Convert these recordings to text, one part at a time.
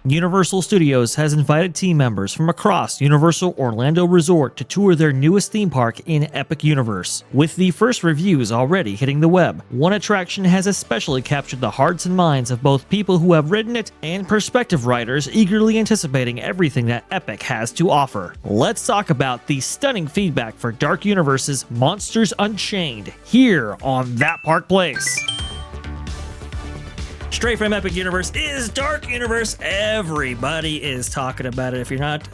Universal Studios has invited team members from across Universal Orlando Resort to tour their newest theme park in Epic Universe. With the first reviews already hitting the web, one attraction has especially captured the hearts and minds of both people who have ridden it and prospective riders eagerly anticipating everything that Epic has to offer. Let's talk about the stunning feedback for Dark Universe's Monsters Unchained here on That Park Place. Straight from Epic Universe is Dark Universe. Everybody is talking about it. If you're not,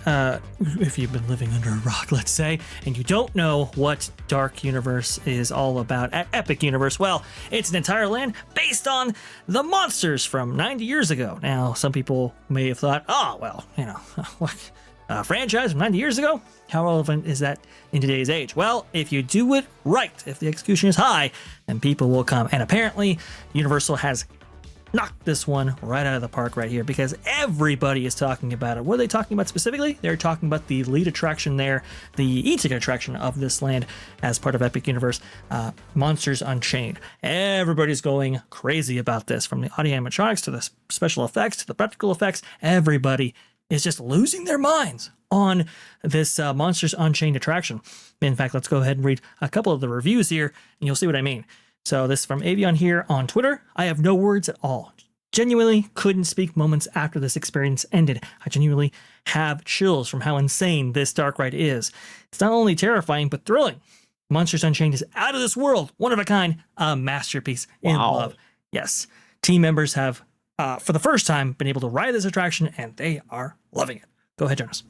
if you've been living under a rock, let's say, and you don't know what Dark Universe is all about at Epic Universe, well, it's an entire land based on the monsters from 90 years ago. Now, some people may have thought, oh, well, you know, what, a franchise from 90 years ago? How relevant is that in today's age? Well, if you do it right, if the execution is high, then people will come. And apparently, Universal has knocked this one right out of the park right here because everybody is talking about it. What are they talking about specifically? They're talking about the lead attraction there, the e-ticket attraction of this land as part of Epic Universe, Monsters Unchained. Everybody's going crazy about this, from the audio animatronics to the special effects to the practical effects. Everybody is just losing their minds on this Monsters Unchained attraction. In fact, let's go ahead and read a couple of the reviews here and you'll see what I mean. So this is from Avion here on Twitter. I have no words at all. Genuinely couldn't speak moments after this experience ended. I genuinely have chills from how insane this dark ride is. It's not only terrifying, but thrilling. Monsters Unchained is out of this world, one of a kind, a masterpiece in love. Yes, team members have, for the first time, been able to ride this attraction, and they are loving it. Go ahead, Jonas.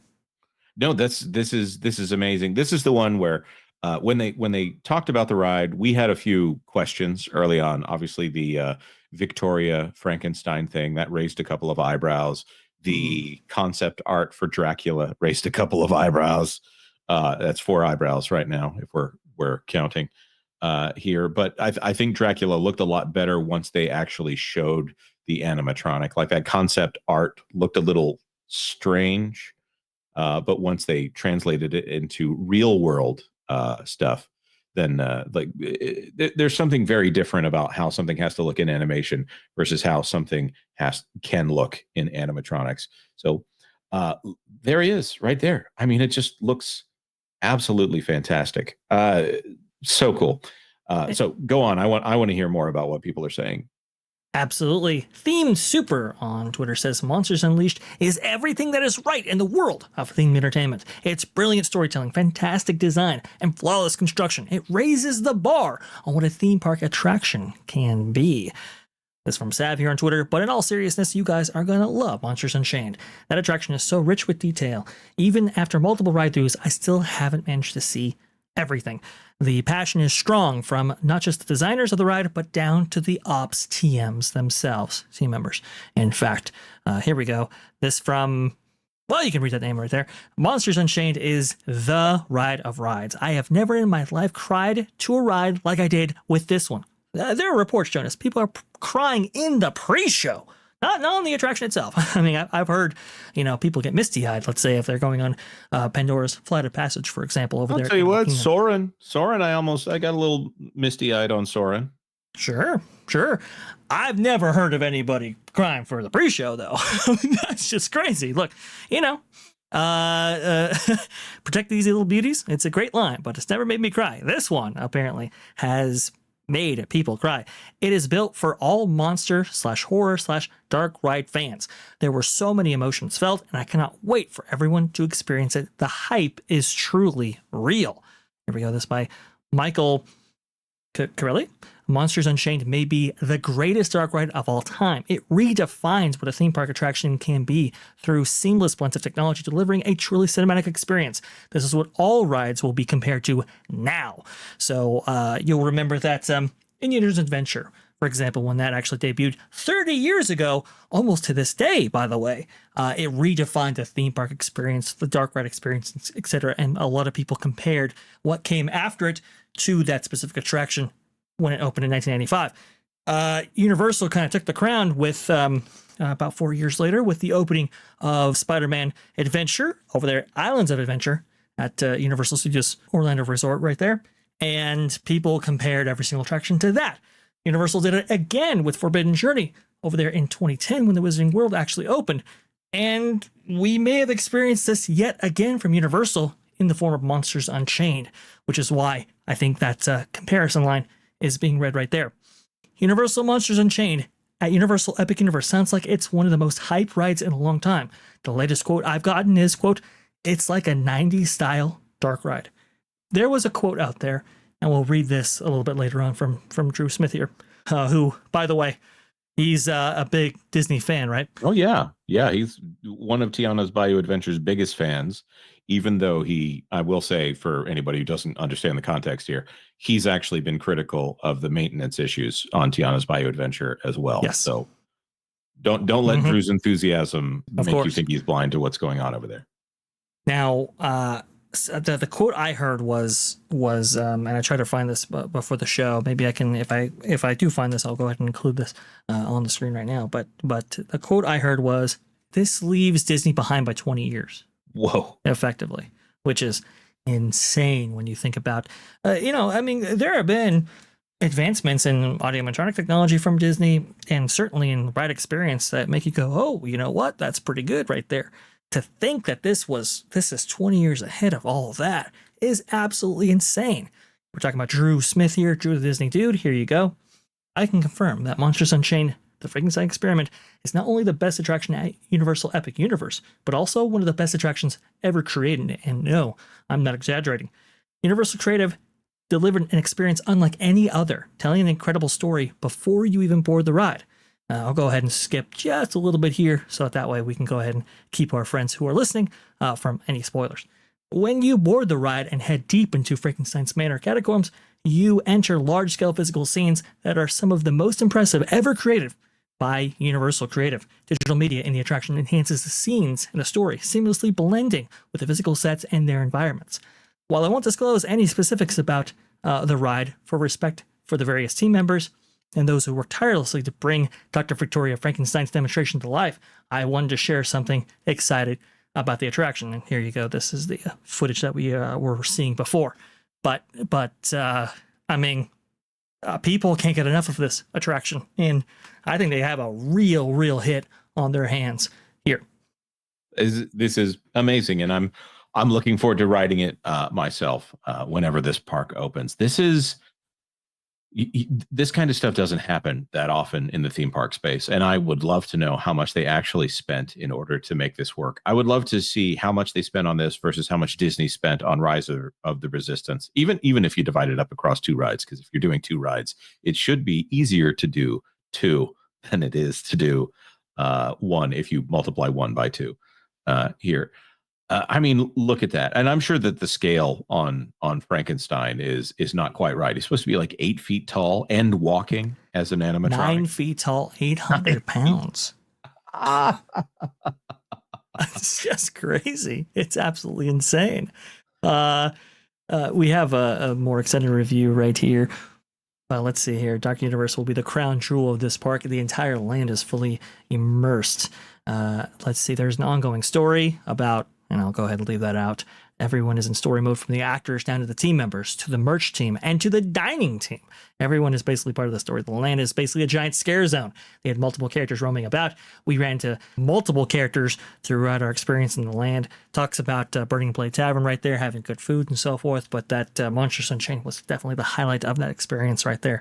No, this is amazing. This is the one where when they talked about the ride, we had a few questions early on. Obviously, the Victoria Frankenstein thing that raised a couple of eyebrows. The concept art for Dracula raised a couple of eyebrows. That's 4 eyebrows right now, if we're counting here. But I think Dracula looked a lot better once they actually showed the animatronic. Like, that concept art looked a little strange, but once they translated it into real world stuff, then there's something very different about how something has to look in animation versus how something can look in animatronics. So there he is right there. I mean, it just looks absolutely fantastic. So cool. So go on. I want to hear more about what people are saying. Absolutely. Themed Super on Twitter says Monsters Unleashed is everything that is right in the world of themed entertainment. It's brilliant storytelling, fantastic design, and flawless construction. It raises the bar on what a theme park attraction can be. This is from Sav here on Twitter, but in all seriousness, you guys are going to love Monsters Unchained. That attraction is so rich with detail. Even after multiple ride-throughs, I still haven't managed to see everything. The passion is strong from not just the designers of the ride, but down to the ops TMs themselves, team members. In fact, here we go. This from, well, you can read that name right there. Monsters Unchained is the ride of rides. I have never in my life cried to a ride like I did with this one. There are reports, Jonas. People are crying in the pre-show. Not on the attraction itself. I mean, I've heard, people get misty-eyed, let's say, if they're going on Pandora's Flight of Passage, for example, over there. I'll tell you what, Soarin', I got a little misty-eyed on Soarin'. Sure. I've never heard of anybody crying for the pre-show, though. That's just crazy. Look, protect these little beauties. It's a great line, but it's never made me cry. This one, apparently, has made people cry. It is built for all monster/horror/dark ride fans. There were so many emotions felt, and I cannot wait for everyone to experience it. The hype is truly real. Here we go. This by Michael Corelli. Monsters Unchained may be the greatest dark ride of all time. It redefines what a theme park attraction can be through seamless blends of technology, delivering a truly cinematic experience. This is what all rides will be compared to now. So you'll remember that Indiana's Adventure, for example, when that actually debuted 30 years ago, almost to this day, by the way, it redefined the theme park experience, the dark ride experience, etc. And a lot of people compared what came after it to that specific attraction when it opened in 1995. Universal kind of took the crown with about 4 years later with the opening of Spider-Man Adventure over there, Islands of Adventure at Universal Studios Orlando Resort right there. And people compared every single attraction to that. Universal did it again with Forbidden Journey over there in 2010 when the Wizarding World actually opened. And we may have experienced this yet again from Universal in the form of Monsters Unchained, which is why I think that comparison line is being read right there. Universal Monsters Unchained at Universal Epic Universe sounds like it's one of the most hype rides in a long time. The latest quote I've gotten is, quote, "It's like a 90s style dark ride." There was a quote out there, and we'll read this a little bit later on from Drew Smith here, who, by the way, he's a big Disney fan, right? Oh, yeah. Yeah, he's one of Tiana's Bayou Adventures' biggest fans, even though I will say, for anybody who doesn't understand the context here, he's actually been critical of the maintenance issues on Tiana's Bayou Adventure as well. Yes. So don't let Drew's enthusiasm Of make course. you think he's blind to what's going on over there. Now, the quote I heard was and I tried to find this before the show. Maybe I can, if I do find this, I'll go ahead and include this on the screen right now. But the quote I heard was, "This leaves Disney behind by 20 years." Whoa. Effectively, which is insane when you think about, I mean, there have been advancements in audio-animatronic technology from Disney, and certainly in ride experience, that make you go, "Oh, you know what? That's pretty good right there." To think that this is 20 years ahead of all of that is absolutely insane. We're talking about Drew Smith here, Drew the Disney Dude. Here you go. I can confirm that Monsters Unchained, the Frankenstein Experiment, is not only the best attraction at Universal Epic Universe, but also one of the best attractions ever created. And no, I'm not exaggerating. Universal Creative delivered an experience unlike any other, telling an incredible story before you even board the ride. I'll go ahead and skip just a little bit here, so that way we can go ahead and keep our friends who are listening from any spoilers. When you board the ride and head deep into Frankenstein's Manor catacombs, you enter large-scale physical scenes that are some of the most impressive ever created by Universal Creative. Digital media in the attraction enhances the scenes and the story, seamlessly blending with the physical sets and their environments. While I won't disclose any specifics about the ride for respect for the various team members and those who work tirelessly to bring Dr. Victoria Frankenstein's demonstration to life, I wanted to share something excited about the attraction. And here you go. This is the footage that we were seeing before. But I mean, people can't get enough of this attraction, and I think they have a real hit on their hands here. This is amazing, and I'm looking forward to riding it myself whenever this park opens. This kind of stuff doesn't happen that often in the theme park space, and I would love to know how much they actually spent in order to make this work. I would love to see how much they spent on this versus how much Disney spent on Rise of the Resistance, even if you divide it up across two rides, because if you're doing two rides, it should be easier to do two than it is to do one if you multiply one by two here. I mean, look at that. And I'm sure that the scale on Frankenstein is not quite right. He's supposed to be like 8 feet tall and walking as an animatronic. 9 feet tall, 800 pounds. It's just crazy. It's absolutely insane. We have a more extended review right here. Let's see here. Dark Universe will be the crown jewel of this park. The entire land is fully immersed. Let's see. There's an ongoing story about, and I'll go ahead and leave that out. Everyone is in story mode, from the actors down to the team members, to the merch team, and to the dining team. Everyone is basically part of the story. The land is basically a giant scare zone. They had multiple characters roaming about. We ran into multiple characters throughout our experience in the land. Talks about Burning Blade Tavern right there, having good food and so forth, but that Monsters Unchained was definitely the highlight of that experience right there.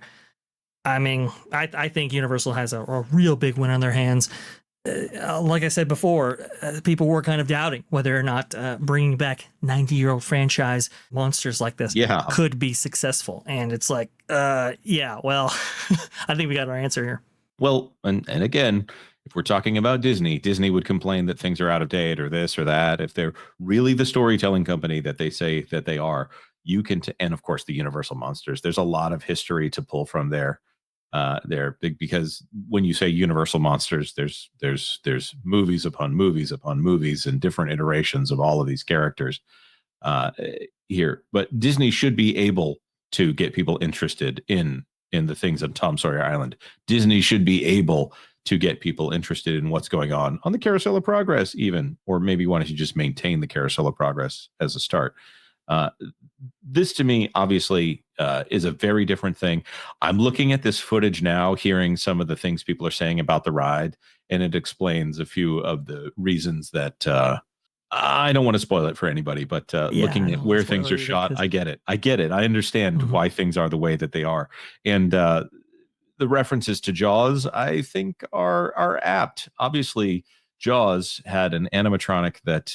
I mean, I think Universal has a real big win on their hands. Like I said before, people were kind of doubting whether or not bringing back 90-year-old franchise monsters like this could be successful. And it's like, well, I think we got our answer here. Well, and again, if we're talking about Disney would complain that things are out of date or this or that. If they're really the storytelling company that they say that they are, you can, and of course the Universal monsters, there's a lot of history to pull from there. They're big, because when you say Universal monsters, there's movies upon movies upon movies and different iterations of all of these characters here. But Disney should be able to get people interested in the things on Tom Sawyer Island. Disney should be able to get people interested in what's going on the Carousel of Progress, even, or maybe why don't you just maintain the Carousel of Progress as a start? This to me, obviously, is a very different thing. I'm looking at this footage now, hearing some of the things people are saying about the ride, and it explains a few of the reasons that I don't want to spoil it for anybody, but looking at where things are shot, I get it. I understand why things are the way that they are. And the references to Jaws, I think, are apt. Obviously, Jaws had an animatronic that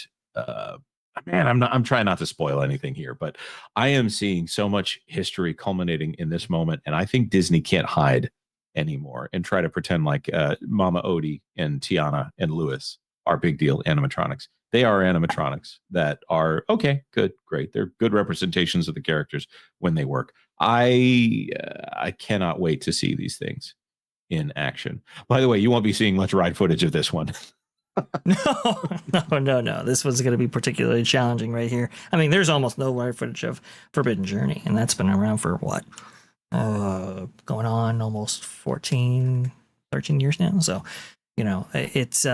man, I'm trying not to spoil anything here, but I am seeing so much history culminating in this moment, and I think Disney can't hide anymore and try to pretend like Mama Odie and Tiana and Lewis are big deal animatronics. They are animatronics that are okay, good, great. They're good representations of the characters when they work. I cannot wait to see these things in action. By the way, you won't be seeing much ride footage of this one. No. This one's going to be particularly challenging right here. I mean, there's almost no ride footage of Forbidden Journey, and that's been around for what? Going on almost 13 years now. So, it's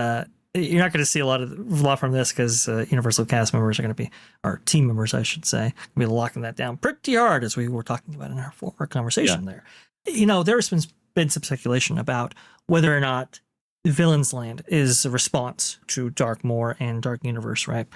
you're not going to see a lot from this because Universal cast members are going to be, or team members, I should say, going to be locking that down pretty hard, as we were talking about in our former conversation there. There's been some speculation about whether or not Villain's Land is a response to Dark Moor and Dark Universe, right?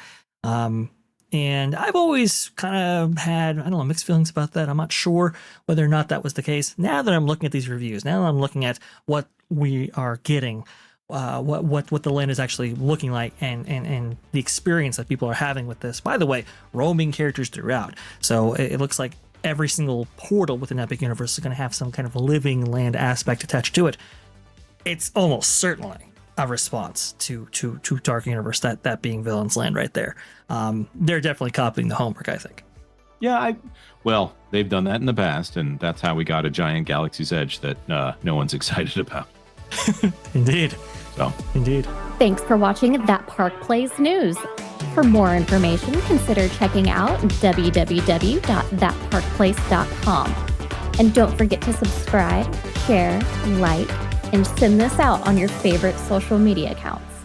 And I've always kind of had, mixed feelings about that. I'm not sure whether or not that was the case. Now that I'm looking at these reviews, now that I'm looking at what we are getting, what the land is actually looking like, and the experience that people are having with this. By the way, roaming characters throughout. So it looks like every single portal within Epic Universe is going to have some kind of living land aspect attached to it. It's almost certainly a response to Dark Universe, that being Villain's Land right there. They're definitely copying the homework, I think. Yeah, well, they've done that in the past, and that's how we got a giant Galaxy's Edge that no one's excited about. Indeed. So. Indeed. Thanks for watching That Park Plays News. For more information, consider checking out www.thatparkplace.com. And don't forget to subscribe, share, like, and send this out on your favorite social media accounts.